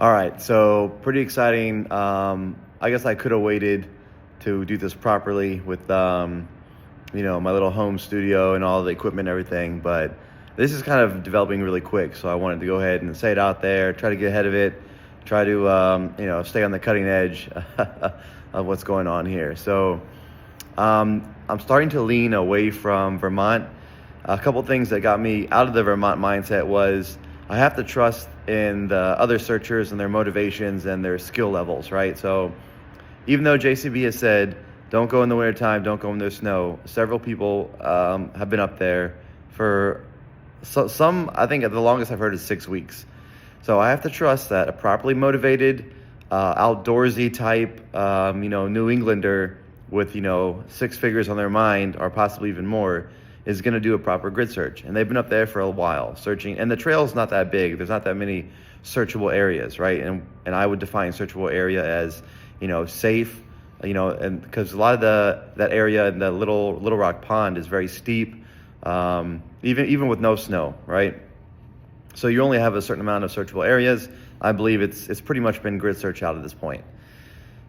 All right, so pretty exciting. I guess I could have waited to do this properly with, my little home studio and all the equipment and everything, but this is kind of developing really quick. So I wanted to go ahead and say it out there, try to get ahead of it, try to, stay on the cutting edge of what's going on here. So I'm starting to lean away from Vermont. A couple things that got me out of the Vermont mindset was I have to trust in the other searchers and their motivations and their skill levels, right? So even though JCB has said, don't go in the wintertime, don't go when there's snow, several people have been up there for some, I think the longest I've heard is 6 weeks. So I have to trust that a properly motivated, outdoorsy type, New Englander with, 6 figures on their mind, or possibly even more, is going to do a proper grid search. And they've been up there for a while searching, and the trail's not that big. There's not that many searchable areas, right? And I would define searchable area as, safe, and because a lot of that area in the Little Rock Pond is very steep, even with no snow, right? So you only have a certain amount of searchable areas. I believe it's pretty much been grid search out at this point.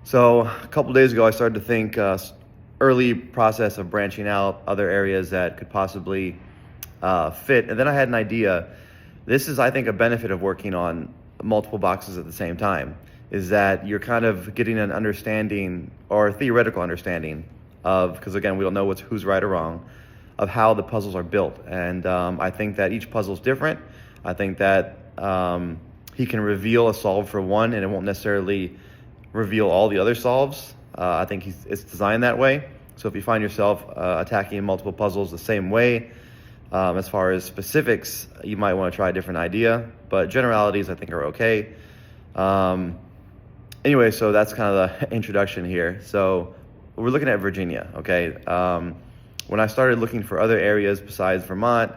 So a couple days ago, I started to think early process of branching out other areas that could possibly fit. And then I had an idea. This is, I think, a benefit of working on multiple boxes at the same time, is that you're kind of getting an understanding or theoretical understanding of, because again, we don't know who's right or wrong, of how the puzzles are built. And I think that each puzzle is different. I think that he can reveal a solve for one and it won't necessarily reveal all the other solves. I think it's designed that way. So if you find yourself attacking multiple puzzles the same way, as far as specifics, you might want to try a different idea. But generalities, I think, are okay. Anyway, so that's kind of the introduction here. So we're looking at Virginia, okay? When I started looking for other areas besides Vermont,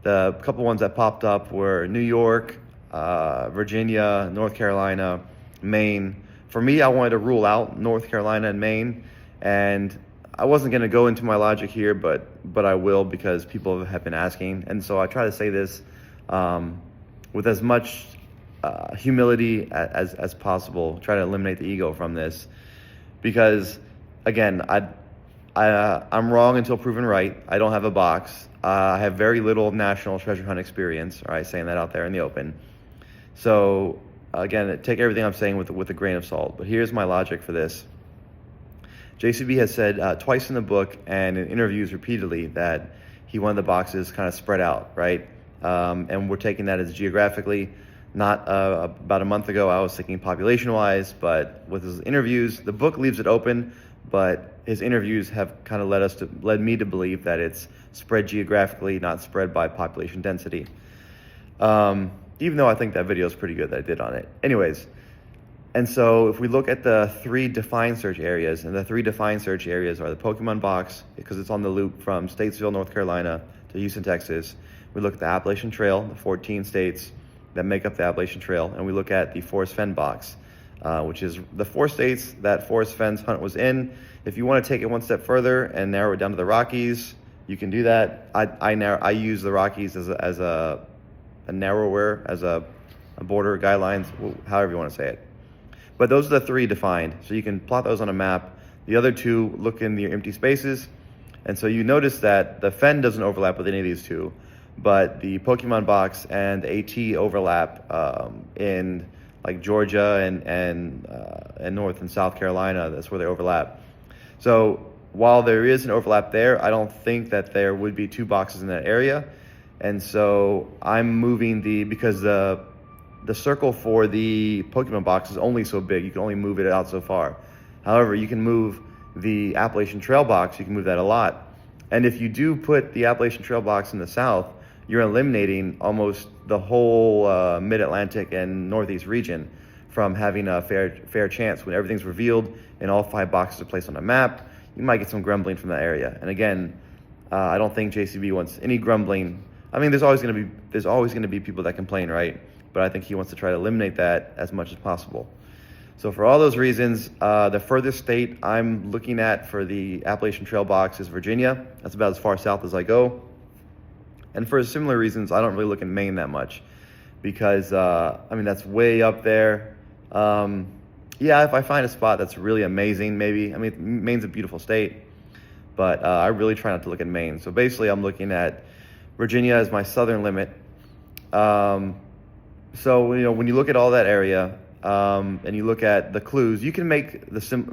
the couple ones that popped up were New York, Virginia, North Carolina, Maine. For me, I wanted to rule out North Carolina and Maine, and I wasn't going to go into my logic here, but I will because people have been asking. And so I try to say this with as much humility as possible, try to eliminate the ego from this, because again, I'm wrong until proven right. I don't have a box. I have very little national treasure hunt experience, all right, saying that out there in the open. So again, take everything I'm saying with a grain of salt. But here's my logic for this. JCB has said twice in the book and in interviews repeatedly that he wanted the boxes kind of spread out, right? And we're taking that as geographically. Not about a month ago, I was thinking population-wise, but with his interviews, the book leaves it open, but his interviews have kind of led me to believe that it's spread geographically, not spread by population density. Even though I think that video is pretty good that I did on it. Anyways, and so if we look at the 3 defined search areas, and the 3 defined search areas are the Pokemon box, because it's on the loop from Statesville, North Carolina to Houston, Texas. We look at the Appalachian Trail, the 14 states that make up the Appalachian Trail, and we look at the Forest Fen box, which is the 4 states that Forest Fen's hunt was in. If you want to take it one step further and narrow it down to the Rockies, you can do that. I use the Rockies as a border guidelines, however you want to say it. But those are the 3 defined. So you can plot those on a map. The other 2 look in your empty spaces. And so you notice that the Fen doesn't overlap with any of these 2, but the Pokemon box and the AT overlap in like Georgia and North and South Carolina. That's where they overlap. So while there is an overlap there, I don't think that there would be 2 boxes in that area. And so I'm moving because the circle for the Pokemon box is only so big. You can only move it out so far. However, you can move the Appalachian Trail box. You can move that a lot. And if you do put the Appalachian Trail box in the south, you're eliminating almost the whole mid-Atlantic and northeast region from having a fair chance. When everything's revealed and all 5 boxes are placed on a map, you might get some grumbling from that area. And again, I don't think JCB wants any grumbling. I mean, there's always going to be people that complain, right? But I think he wants to try to eliminate that as much as possible. So for all those reasons, the furthest state I'm looking at for the Appalachian Trail box is Virginia. That's about as far south as I go. And for similar reasons, I don't really look in Maine that much because, that's way up there. Yeah, if I find a spot that's really amazing, maybe. I mean, Maine's a beautiful state, but I really try not to look at Maine. So basically, I'm looking at Virginia as my southern limit. Um, so when you look at all that area, and you look at the clues, you can make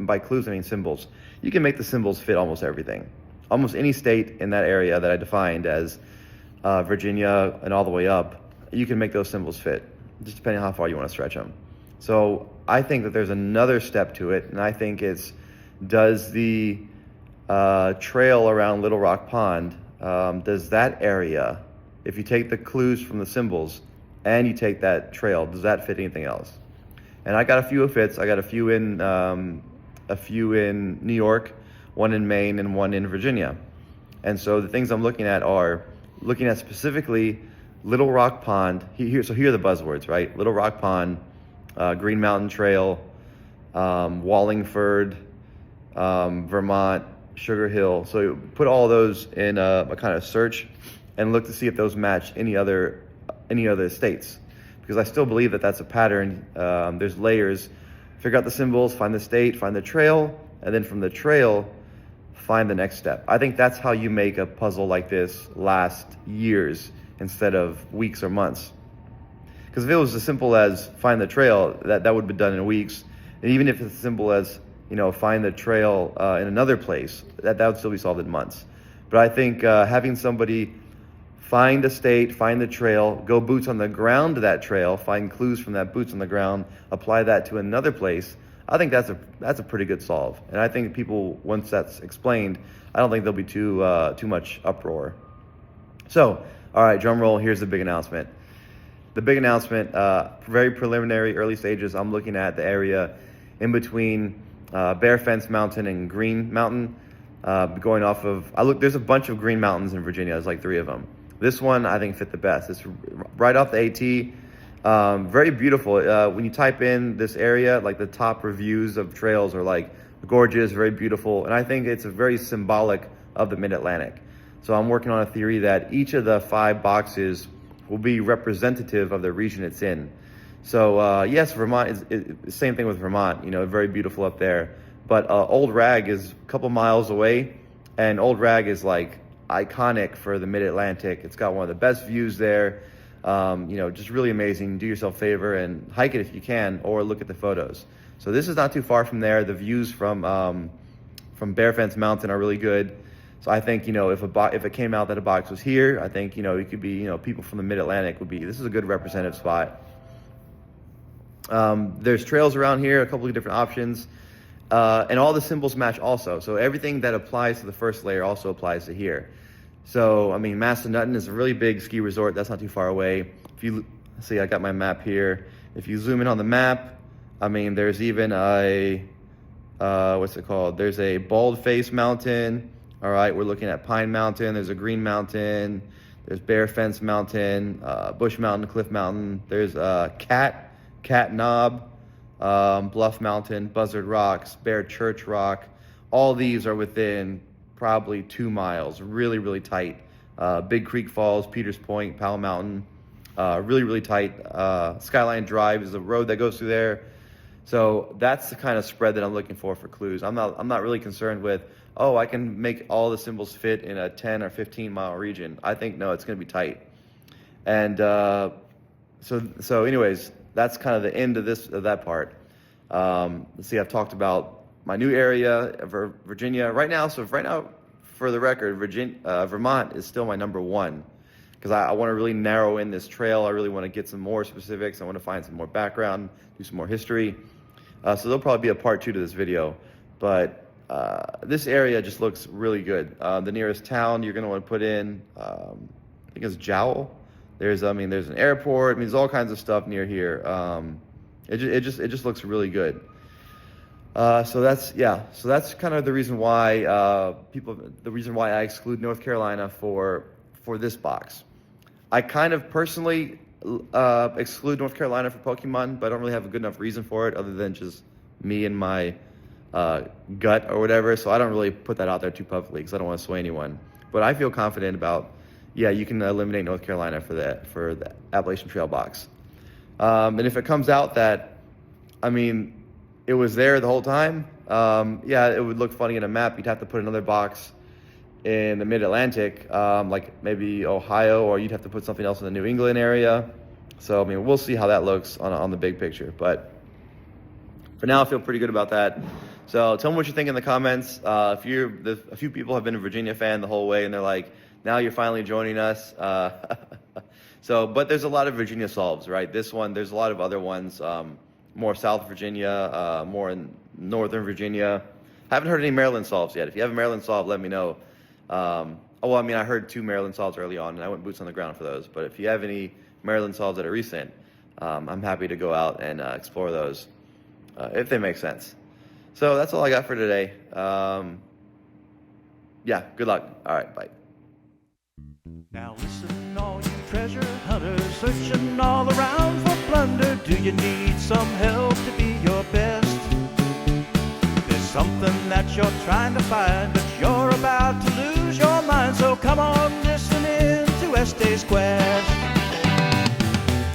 by clues I mean symbols. You can make the symbols fit almost everything, almost any state in that area that I defined as Virginia and all the way up. You can make those symbols fit, just depending on how far you want to stretch them. So I think that there's another step to it, and I think it's, does the trail around Little Rock Pond, does that area, if you take the clues from the symbols and you take that trail, does that fit anything else? And I got a few fits. I got a few in New York, one in Maine, and one in Virginia. And so the things I'm looking at are looking at specifically Little Rock Pond. So here are the buzzwords, right? Little Rock Pond, Green Mountain Trail, Wallingford, Vermont, Sugar Hill. So put all those in a kind of search and look to see if those match any other states, because I still believe that that's a pattern. There's layers. Figure out the symbols, find the state, find the trail, and then from the trail, find the next step. I think that's how you make a puzzle like this last years instead of weeks or months. Because if it was as simple as find the trail, that would be done in weeks. And even if it's as simple as, find the trail in another place, that would still be solved in months. But I think having somebody find a state, find the trail, go boots on the ground to that trail, find clues from that boots on the ground, apply that to another place, I think that's a pretty good solve. And I think people, once that's explained, I don't think there'll be too much uproar. So, all right, drum roll, here's the big announcement. The big announcement, very preliminary, early stages, I'm looking at the area in between Bear Fence Mountain and Green Mountain, going off of, there's a bunch of green mountains in Virginia, there's like 3 of them. This one I think fit the best. It's right off the AT, very beautiful. When you type in this area, like the top reviews of trails are like gorgeous, very beautiful, and I think it's very symbolic of the Mid-Atlantic. So I'm working on a theory that each of the 5 boxes will be representative of the region it's in. So yes, Vermont is same thing with Vermont, very beautiful up there. But Old Rag is a couple miles away, and Old Rag is like iconic for the Mid-Atlantic. It's got one of the best views there. Just really amazing. Do yourself a favor and hike it if you can, or look at the photos. So this is not too far from there. The views from Bear Fence Mountain are really good. So I think, if it came out that a box was here, I think, it could be, people from the Mid-Atlantic this is a good representative spot. There's trails around here, a couple of different options, and all the symbols match also. So everything that applies to the first layer also applies to here. So, Massanutten is a really big ski resort. That's not too far away. If you see, I got my map here. If you zoom in on the map, there's even a, what's it called? There's a Bald-Face Mountain. All right, we're looking at Pine Mountain. There's a Green Mountain. There's Bear Fence Mountain, Bush Mountain, Cliff Mountain. There's Cat Knob, Bluff Mountain, Buzzard Rocks, Bear Church Rock. All these are within probably 2 miles, really, really tight. Big Creek Falls, Peters Point, Powell Mountain, really, really tight. Skyline Drive is the road that goes through there. So that's the kind of spread that I'm looking for clues. I'm not really concerned with, I can make all the symbols fit in a 10 or 15 mile region. I think, no, it's going to be tight. And so anyways, that's kind of the end of that part. Let's see, I've talked about my new area, Virginia. Right now, for the record, Vermont is still my number 1, because I want to really narrow in this trail. I really want to get some more specifics. I want to find some more background, do some more history. So there'll probably be a part 2 to this video. But this area just looks really good. The nearest town you're going to want to put in, I think it's Jowl. There's an airport. There's all kinds of stuff near here. It just looks really good. So that's kind of the reason why I exclude North Carolina for this box. I kind of personally exclude North Carolina for Pokemon, but I don't really have a good enough reason for it other than just me and my gut or whatever. So I don't really put that out there too publicly because I don't want to sway anyone. But I feel confident about, you can eliminate North Carolina for the Appalachian Trail box. And if it comes out that I mean, it was there the whole time. Yeah, it would look funny in a map. You'd have to put another box in the mid-Atlantic, like maybe Ohio, or you'd have to put something else in the New England area. So, I mean, we'll see how that looks on the big picture. But for now, I feel pretty good about that. So tell me what you think in the comments. A few people have been a Virginia fan the whole way, and they're like, now you're finally joining us. But there's a lot of Virginia solves, right? This one, there's a lot of other ones, more South Virginia, more in Northern Virginia. Haven't heard any Maryland solves yet. If you have a Maryland solve, let me know. I heard 2 Maryland solves early on, and I went boots on the ground for those. But if you have any Maryland solves that are recent, I'm happy to go out and explore those if they make sense. So that's all I got for today. Yeah, good luck. All right, bye. Now listen, all you treasure hunters, searching all around for plunder. Do you need some help to be your best? There's something that you're trying to find, but you're about to lose your mind. So come on, listen in to Este's Quest.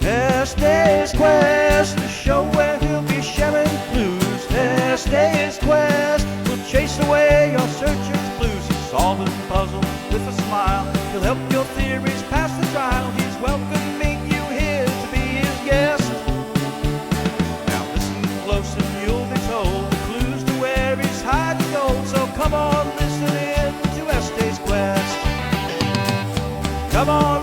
Este's Quest, the show where he'll be sharing clues. Este's Quest will chase away your searcher's blues. He's solving puzzles with a smile. He'll help your theories pass the trial. He's welcoming you here to be his guest. Now listen close and you'll be told the clues to where he's hiding gold. So come on, listen in to Este's Quest. Come on.